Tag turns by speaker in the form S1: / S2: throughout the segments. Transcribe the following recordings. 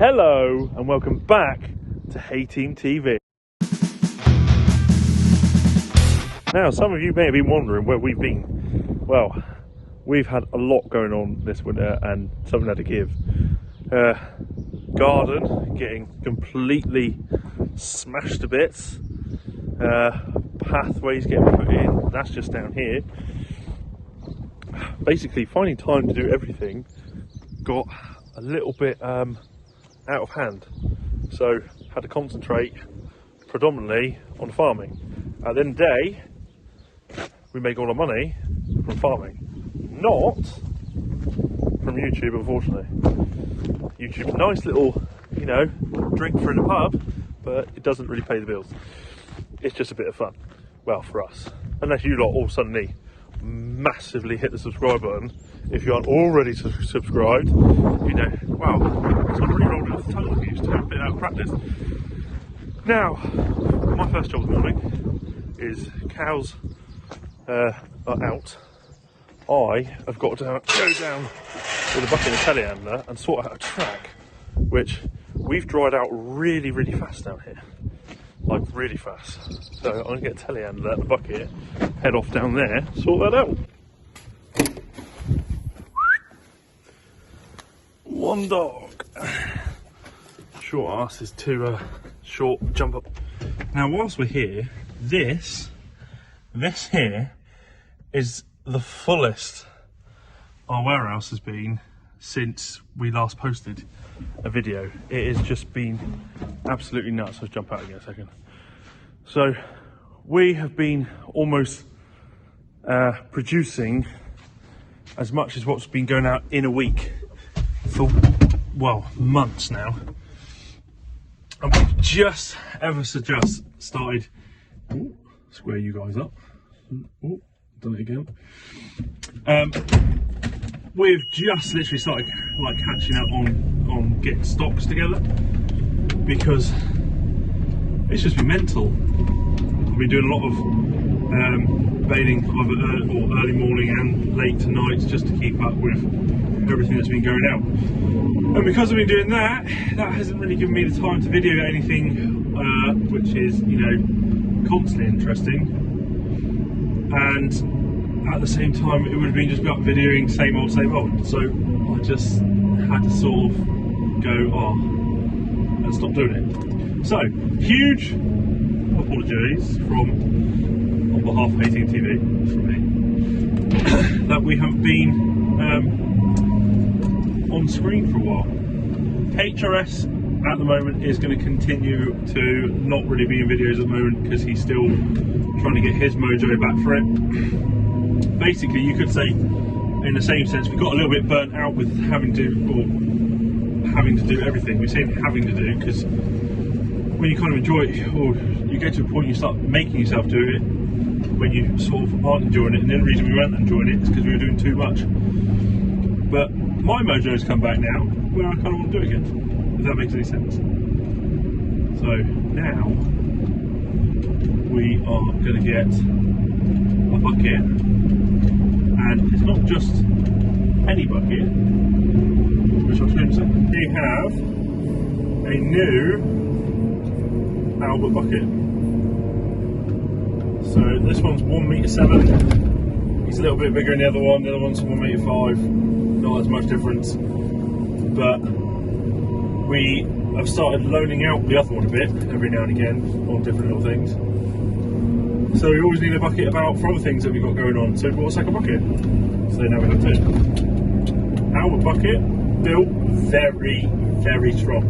S1: Hello and welcome back to Thehayteamtv. Now, some of you may have been wondering where we've been. Well, we've had a lot going on this winter and something had to give. Garden getting completely smashed to bits. Pathways getting put in, that's just down here. Basically, finding time to do everything got a little bit out of hand. So, had to concentrate predominantly on farming. At the end of the day, we make all our money from farming, not from YouTube, unfortunately. YouTube's a nice little, drink for in a pub, but it doesn't really pay the bills. It's just a bit of fun. Well, for us. Unless you lot all suddenly massively hit the subscribe button. If you aren't already subscribed, wow, it's not really rolling off the tongue like it used to, a bit out of practice. Now, my first job of the morning is cows are out. I have got to go down with a bucket and a telehandler and sort out a track, which we've dried out really, really fast down here. Like really fast. So I'm going to get a telehandler, the bucket, head off down there, sort that out. One dog. Short ass is too short jump up. Now whilst we're here, this here is the fullest our warehouse has been since we last posted a video. It has just been absolutely nuts. Let's jump out again a second. So we have been almost producing as much as what's been going out in a week for, well, months now. And we've just ever so just started, square you guys up. Done it again. We've just literally started like catching up on getting stocks together because it's just been mental. I've been doing a lot of baling either early morning and late nights just to keep up with everything that's been going out. And because I've been doing that, that hasn't really given me the time to video anything which is, constantly interesting. And at the same time, it would have been just about videoing same old. So I just had to sort of go, and stop doing it. So, huge apologies on behalf of Thehayteamtv, from me, that we haven't been on screen for a while. HRS at the moment is going to continue to not really be in videos at the moment because he's still trying to get his mojo back for it. Basically, you could say, in the same sense, we got a little bit burnt out with having to do everything. We say having to do because when you kind of enjoy it, or you get to a point you start making yourself do it when you sort of aren't enjoying it. And the only reason we weren't enjoying it is because we were doing too much. But my mojo's come back now, where I kind of want to do it again. If that makes any sense. So now we are going to get a bucket. And it's not just any bucket, which I'll show you in a second. We have a new Albert bucket. So this one's 1.7 meters. He's a little bit bigger than the other one. The other one's 1.5 meters. Not as much difference. But we have started loaning out the other one a bit every now and again on different little things. So we always need a bucket for other things that we've got going on. So we bought a second bucket. So now we have two. Our bucket built very, very strong.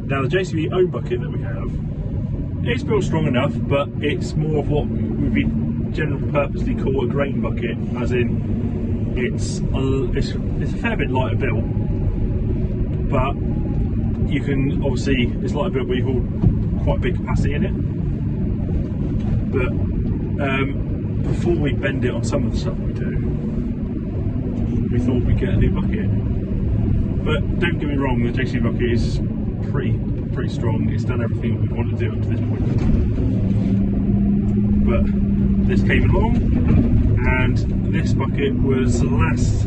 S1: Now the JCB own bucket that we have, it's built strong enough, but it's more of what we generally purposely call a grain bucket, as in it's a fair bit lighter built, but you can obviously, it's lighter built, but you hold quite a big capacity in it. But before we bend it on some of the stuff we do, we thought we'd get a new bucket. But don't get me wrong, the JC bucket is pretty strong. It's done everything we want to do up to this point. But this came along, and this bucket was last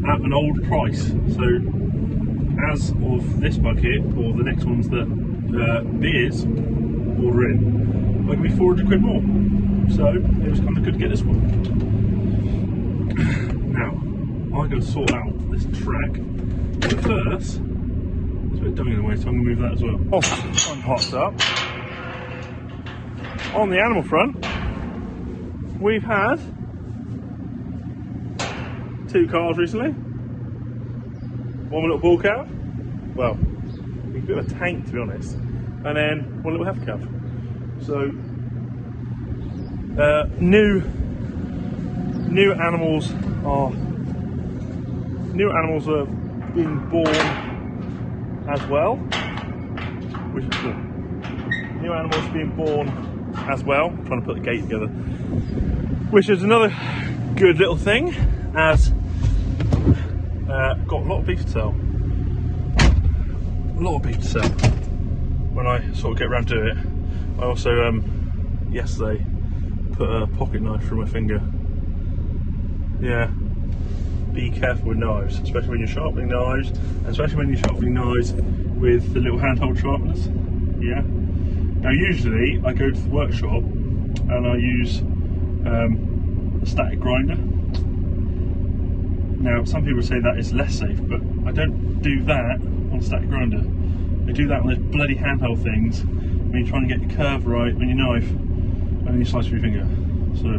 S1: at an old price. So as of this bucket, or the next ones that beers order in, are going to be 400 quid more. So it was kind of good to get this one. Now, I'm going to sort out this track. But first, it's a bit dummy in the way, so I'm going to move that as well. I'm parked up. On the animal front, we've had 2 calves recently. One little bull calf, well, a bit of a tank to be honest, and then one little heifer calf. So new animals are being born as well, which is cool. New animals being born as well. I'm trying to put the gate together, which is another good little thing, as got a lot of beef to sell. A lot of beef to sell when I sort of get around to it. I also yesterday put a pocket knife through my finger. Yeah, be careful with knives, especially when you're sharpening knives, and especially when you're sharpening knives with the little handheld sharpeners. Yeah. Now usually I go to the workshop and I use a static grinder. Now some people say that is less safe, but I don't do that on a static grinder. I do that on those bloody handheld things when you're trying to get your curve right on your knife and then you slice with your finger. So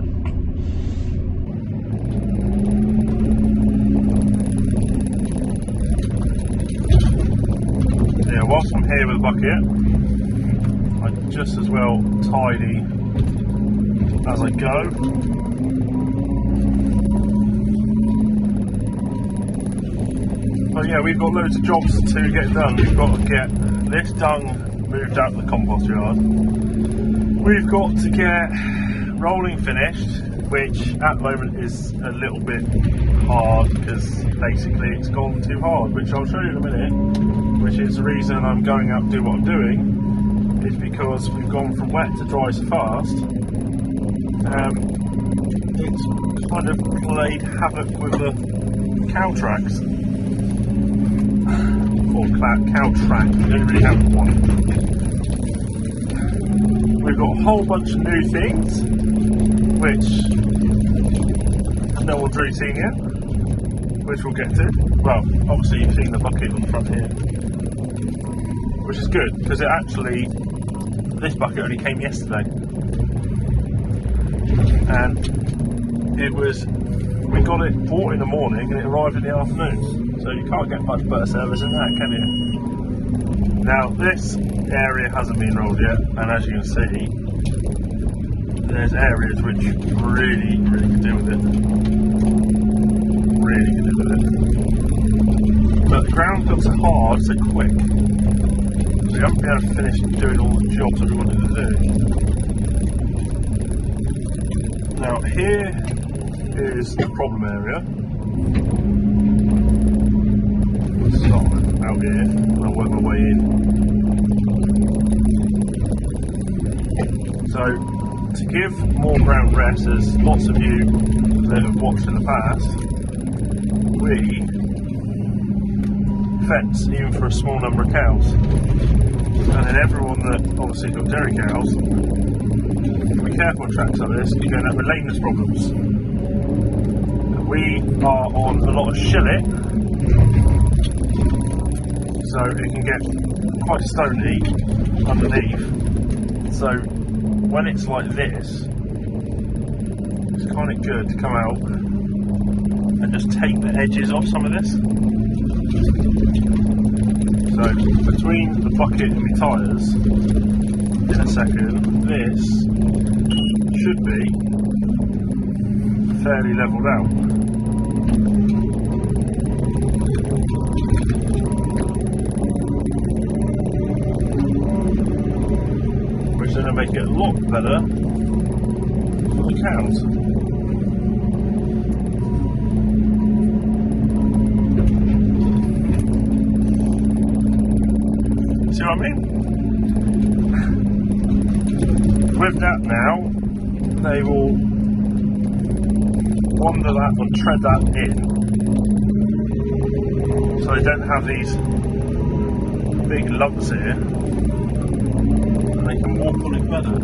S1: yeah, whilst I'm here with the bucket, I just as well tidy as I go. But yeah, we've got loads of jobs to get done. We've got to get this dung moved out of the compost yard. We've got to get rolling finished, which at the moment is a little bit hard because basically it's gone too hard, which I'll show you in a minute, which is the reason I'm going out to do what I'm doing, is because we've gone from wet to dry so fast. It's kind of played havoc with the cow tracks. Or cow track, we don't really have one. We've got a whole bunch of new things, which no one's really seen yet, which we'll get to. Well, obviously you've seen the bucket on the front here, which is good, because this bucket only came yesterday. And we got it bought in the morning and it arrived in the afternoon. So you can't get much better service than that, can you? Now this area hasn't been rolled yet, and as you can see, there's areas which really could do with it. Really could do with it. But the ground got so hard, so quick, so we haven't been able to finish doing all the jobs that we wanted to do. Now here is the problem area. Stop out here and I'll work my way in. So to give more ground rest, as lots of you that have watched in the past, we fence even for a small number of cows, and then everyone that obviously got dairy cows, be careful on tracks like this, you're going to have lameness problems. We are on a lot of shillet, so it can get quite stony underneath. So when it's like this, it's kind of good to come out and just take the edges off some of this. So between the bucket and my tyres, in a second, this should be fairly levelled out. Which is going to make it a lot better for the cows. See what I mean? With that now, they will wander that and tread that in, so they don't have these big lumps here, and they can walk on it better.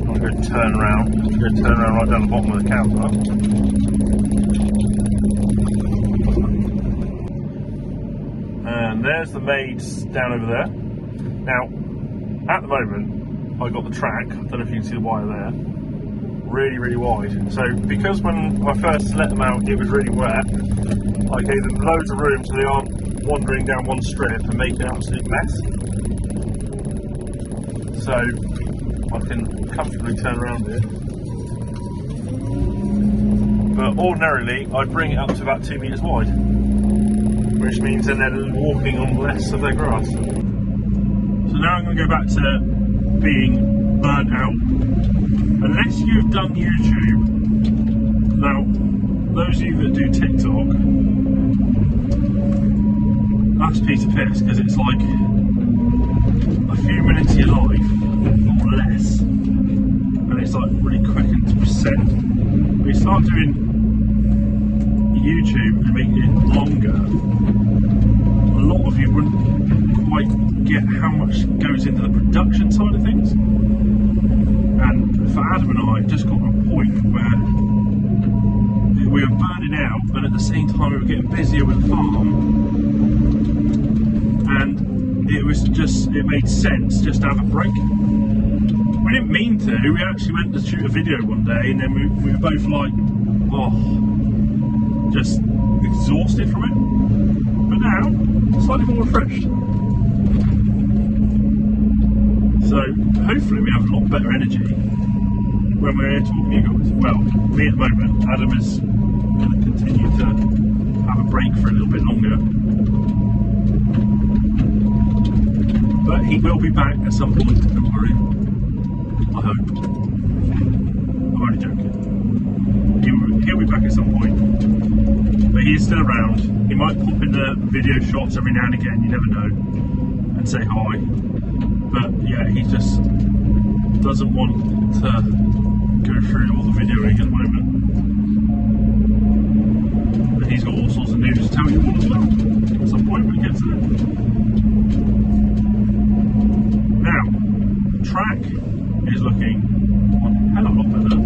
S1: I'm going to turn around right down the bottom of the counter. And there's the maids down over there. Now, at the moment, I got the track, I don't know if you can see the wire there, really, really wide. So, because when I first let them out, it was really wet, I gave them loads of room so they aren't wandering down one strip and making an absolute mess. So, I can comfortably turn around here. But ordinarily, I bring it up to about 2 metres wide, which means then they're walking on less of their grass. So now I'm going to go back to being burnt out. Unless you've done YouTube, now those of you that do TikTok, that's a piece of piss, because it's like a few minutes of your life or less, and it's like really quick and percent. When you start doing YouTube and making it longer, a lot of you wouldn't quite get how much goes into the production side of things. And for Adam and I, it just got to a point where we were burning out, and at the same time we were getting busier with the farm, and it made sense just to have a break. We didn't mean to, we actually went to shoot a video one day, and then we were both like, oh, just exhausted from it. But now, slightly more refreshed. So hopefully we have a lot better energy when we're talking to you guys. Well, me at the moment, Adam is going to continue to have a break for a little bit longer. But he will be back at some point, don't worry. I hope. I'm only joking. He'll be back at some point. But he is still around. He might pop in the video shots every now and again, you never know, and say hi. But yeah, he just doesn't want to go through all the videoing at the moment. But he's got all sorts of news to tell you all as well. At some point when he gets there. Now, the track is looking a hell of a lot better.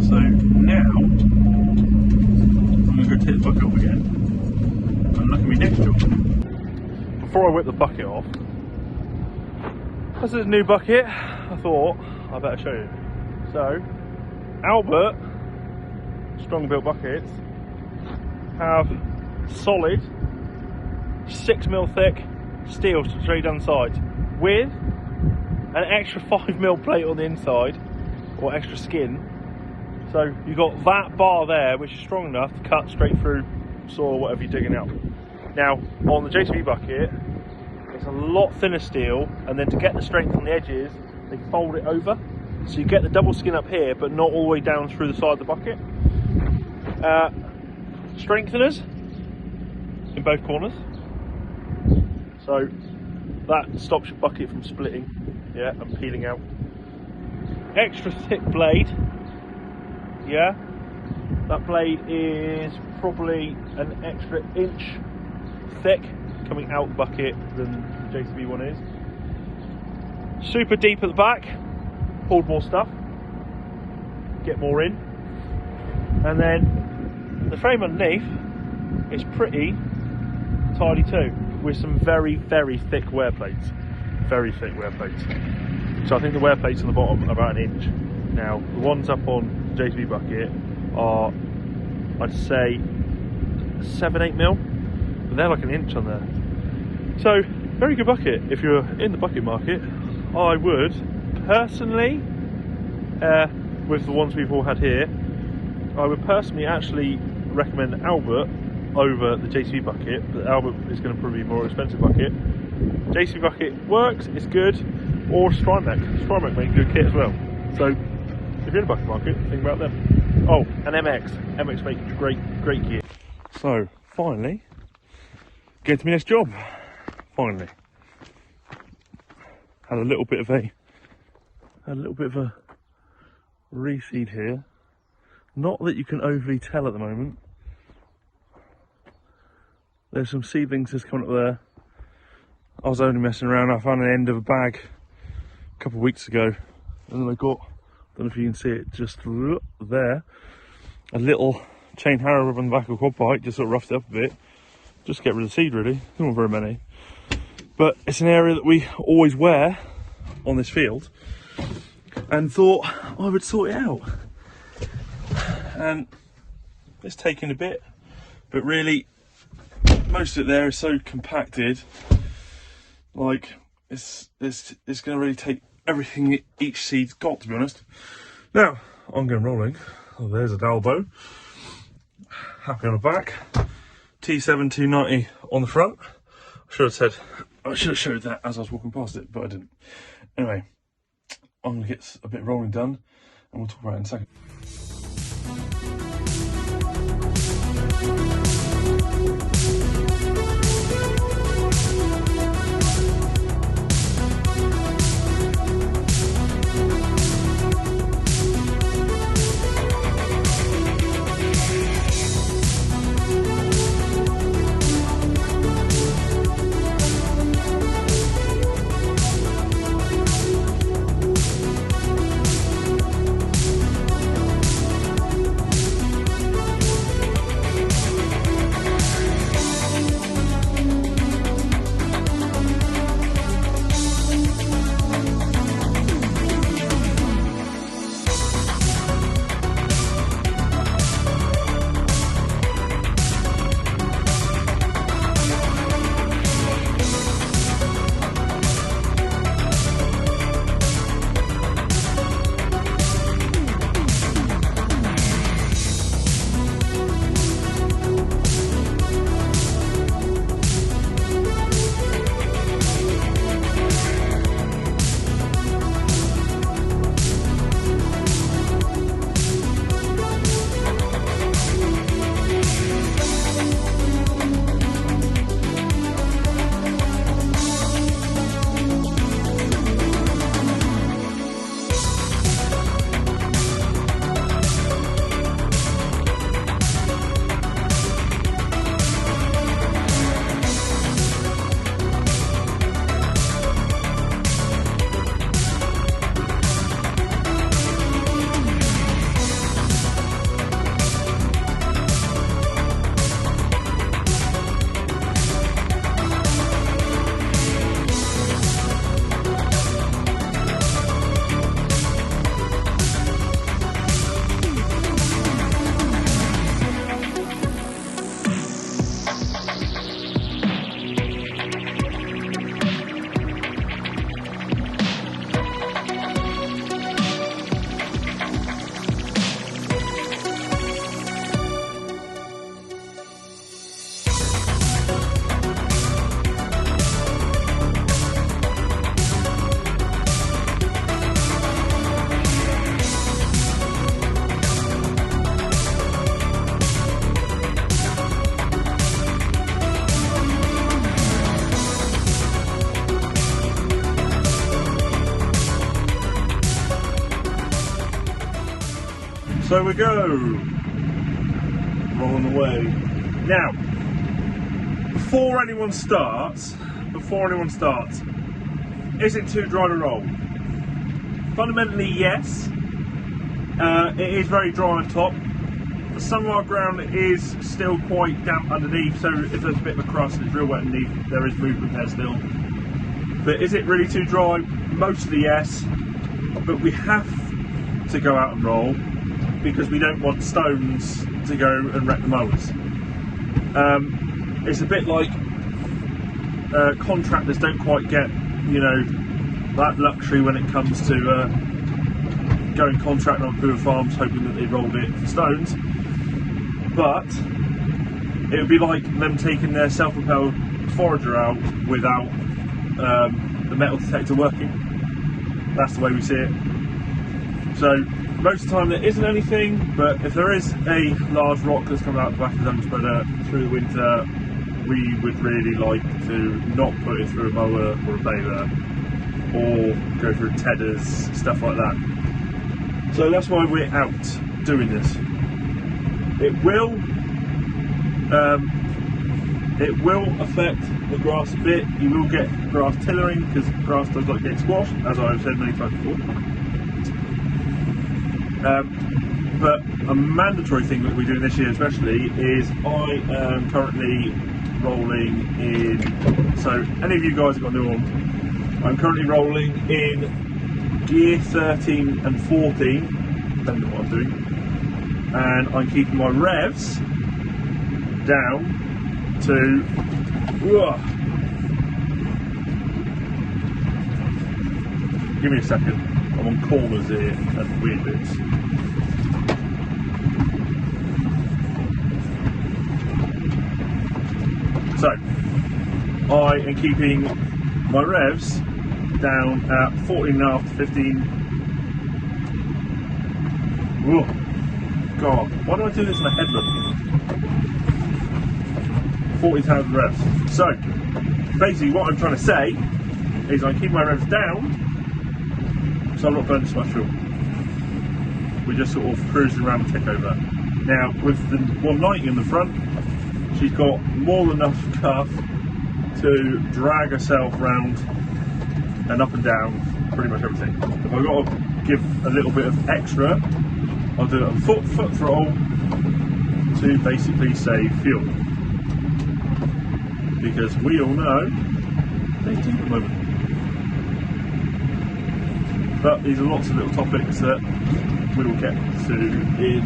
S1: So now, I'm going to go take the bucket off again and look at my next job. Before I whip the bucket off, this is a new bucket. I thought I better show you. So, Albert strong built buckets have solid 6mm thick steel straight down the sides with an extra 5mm plate on the inside, or extra skin. So you've got that bar there, which is strong enough to cut straight through soil or whatever you're digging out. Now, on the JCB bucket, it's a lot thinner steel, and then to get the strength on the edges, they fold it over. So you get the double skin up here, but not all the way down through the side of the bucket. Strengtheners in both corners. So that stops your bucket from splitting, yeah, and peeling out. Extra thick blade, yeah. That blade is probably an extra inch thick coming out the bucket than the JCB one is. Super deep at the back, hold more stuff, get more in. And then the frame underneath is pretty tidy too, with some very, very thick wear plates. Very thick wear plates. So I think the wear plates on the bottom are about an inch. Now, the ones up on the JCB bucket are, I'd say, 7-8mm, but they're like an inch on there. So, very good bucket. If you're in the bucket market, I would personally, with the ones we've all had here, I would personally actually recommend Albert over the JCB bucket, but Albert is going to probably be a more expensive bucket. JCB bucket works, it's good, or Strymec. Strymec make good kit as well. So, if you're in the bucket market, think about them. Oh, and MX. MX make great kit. So, finally, get to my next job. finally. Had a little bit of a reseed here. Not that you can overly tell at the moment. There's some seedlings just coming up there. I was only messing around. I found an end of a bag a couple of weeks ago, and then I got, don't know if you can see it, just there, a little chain harrow rub on the back of a quad bike, just sort of roughed it up a bit, just to get rid of the seed really. There weren't very many, but it's an area that we always wear on this field, and thought I would sort it out. And it's taken a bit, but really most of it there is so compacted, like it's going to really take everything each seed's got, to be honest. Now I'm going rolling. Oh, there's a Dalbo, happy on the back, T7 290 on the front. I should have showed that as I was walking past it, but I didn't. Anyway, I'm going to get a bit of rolling done, and we'll talk about it in a second. So we go, rolling away. Now, before anyone starts, is it too dry to roll? Fundamentally, yes. It is very dry on top. Some of our ground is still quite damp underneath, so if there's a bit of a crust and it's real wet underneath, there is movement there still. But is it really too dry? Mostly yes, but we have to go out and roll because we don't want stones to go and wreck the mowers. It's a bit like contractors don't quite get, you know, that luxury when it comes to going contracting on poor farms hoping that they rolled it for stones. But it would be like them taking their self-propelled forager out without the metal detector working. That's the way we see it. So most of the time there isn't anything, but if there is a large rock that's come out the back of the dump spreader through the winter, we would really like to not put it through a mower or a baler, or go through tedders, stuff like that. So that's why we're out doing this. It will affect the grass a bit. You will get grass tillering, because grass does like getting squashed, as I've said many times before. But a mandatory thing that we're doing this year especially is I am currently rolling in, so any of you guys have got new on, I'm currently rolling in gear 13 and 14, depending on what I'm doing, and I'm keeping my revs down to, give me a second, I'm on corners here and weird bits. So, I am keeping my revs down at 14.5 to 15. Whoa, God, why do I do this in a headlamp? 40,000 revs. So, basically what I'm trying to say is I keep my revs down so I'm not burning so much fuel. We're just sort of cruising around the tick over. Now, with the 190 in the front, she's got more than enough cuff to drag herself round and up and down pretty much everything. If I've got to give a little bit of extra, I'll do it on foot throttle to basically save fuel. Because we all know they do at the moment. But these are lots of little topics that we will get to in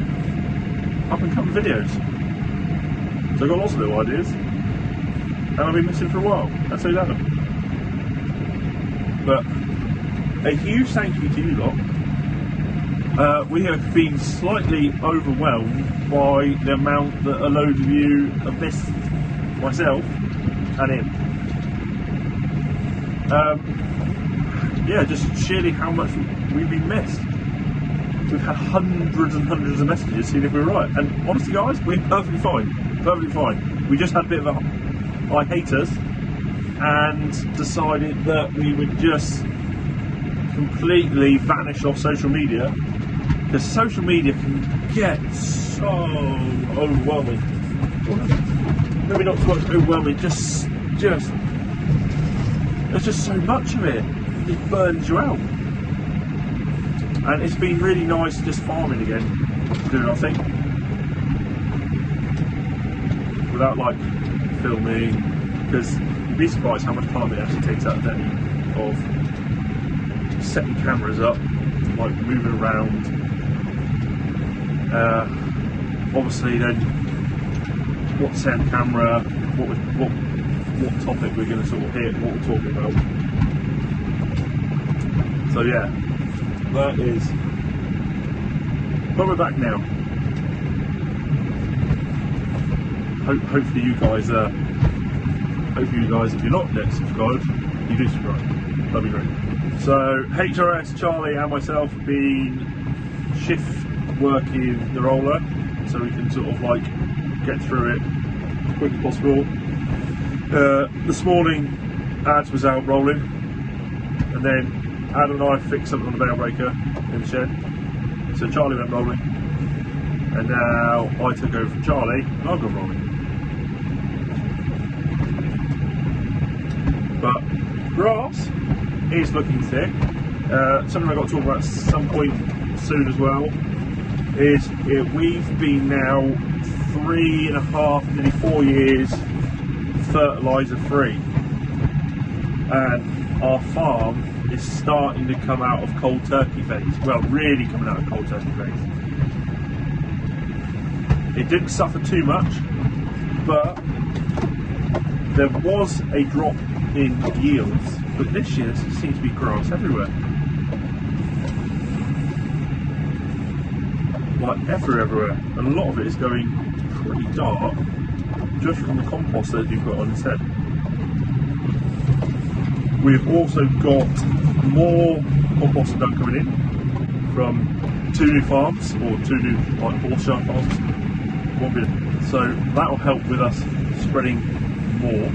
S1: up and coming videos. So I've got lots of little ideas, and I've been missing for a while, that's how that. But a huge thank you to you lot. We have been slightly overwhelmed by the amount that a load of you have missed myself and him. Yeah, just sheerly how much we've been missed. We've had hundreds and hundreds of messages seeing if we're right, and honestly guys, we're perfectly fine. Perfectly fine. We just had a bit of a I hate us and decided that we would just completely vanish off social media, because social media can get so overwhelming. Maybe not so much overwhelming, just there's just so much of it. It burns you out. And it's been really nice just farming again, doing our thing. Without like filming, because you'd be surprised how much time it actually takes out a day of setting cameras up, like moving around. Obviously then what's set on camera, what topic we're going to sort of hit, what we're talking about. So yeah, that is, but we're back now. Hopefully you guys, if you're not yet subscribed, you do subscribe. That'd be great. So HRS, Charlie and myself have been shift working the roller, so we can sort of like get through it as quick as possible. This morning Ads was out rolling, and then Ad and I fixed something on the bale breaker in the shed, so Charlie went rolling, and now I took over from Charlie and I've gone rolling. But grass is looking thick. Something I've got to talk about at some point soon as well is we've been now 3.5, nearly 4 years fertiliser free, and our farm is starting to come out of cold turkey phase. Well, really coming out of cold turkey phase. It didn't suffer too much, but there was a drop in yields, but this year there seems to be grass everywhere. Like everywhere. And a lot of it is going pretty dark just from the compost that you put on instead. We've also got more compost and dung coming in from 2 new farms, or 2 new like horse farms. So that will help with us spreading more.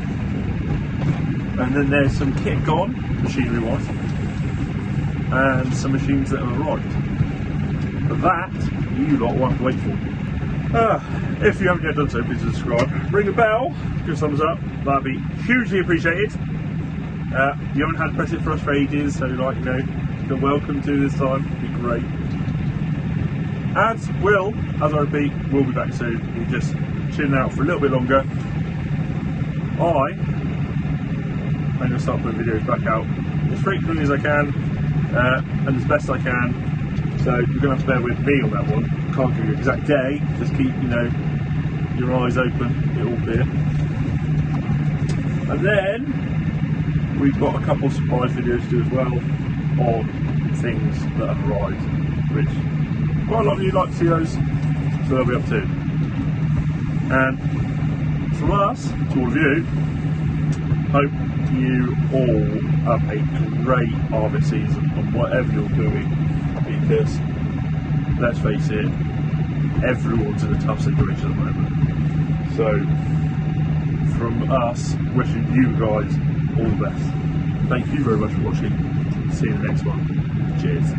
S1: And then there's some kit gone, machinery wise, and some machines that have arrived. But that, you lot will have to wait for. If you haven't yet done so, please subscribe, ring a bell, give a thumbs up, that'd be hugely appreciated. You haven't had to press it for us for ages, so like, you know, you're welcome to this time, it'd be great. As I repeat, we'll be back soon. We're just chilling out for a little bit longer. I'm going to start putting videos back out as frequently as I can, and as best I can. So you're going to have to bear with me on that one. Can't give you an exact day, just keep, you know, your eyes open, it'll appear. And then we've got a couple of surprise videos to do as well on things that have arrived, which quite a lot of you like to see those, so they'll be up too. And from us to all of you, hope you all have a great harvest season on whatever you're doing, because let's face it, everyone's in a tough situation at the moment. So from us, wishing you guys all the best. Thank you very much for watching. See you in the next one. Cheers.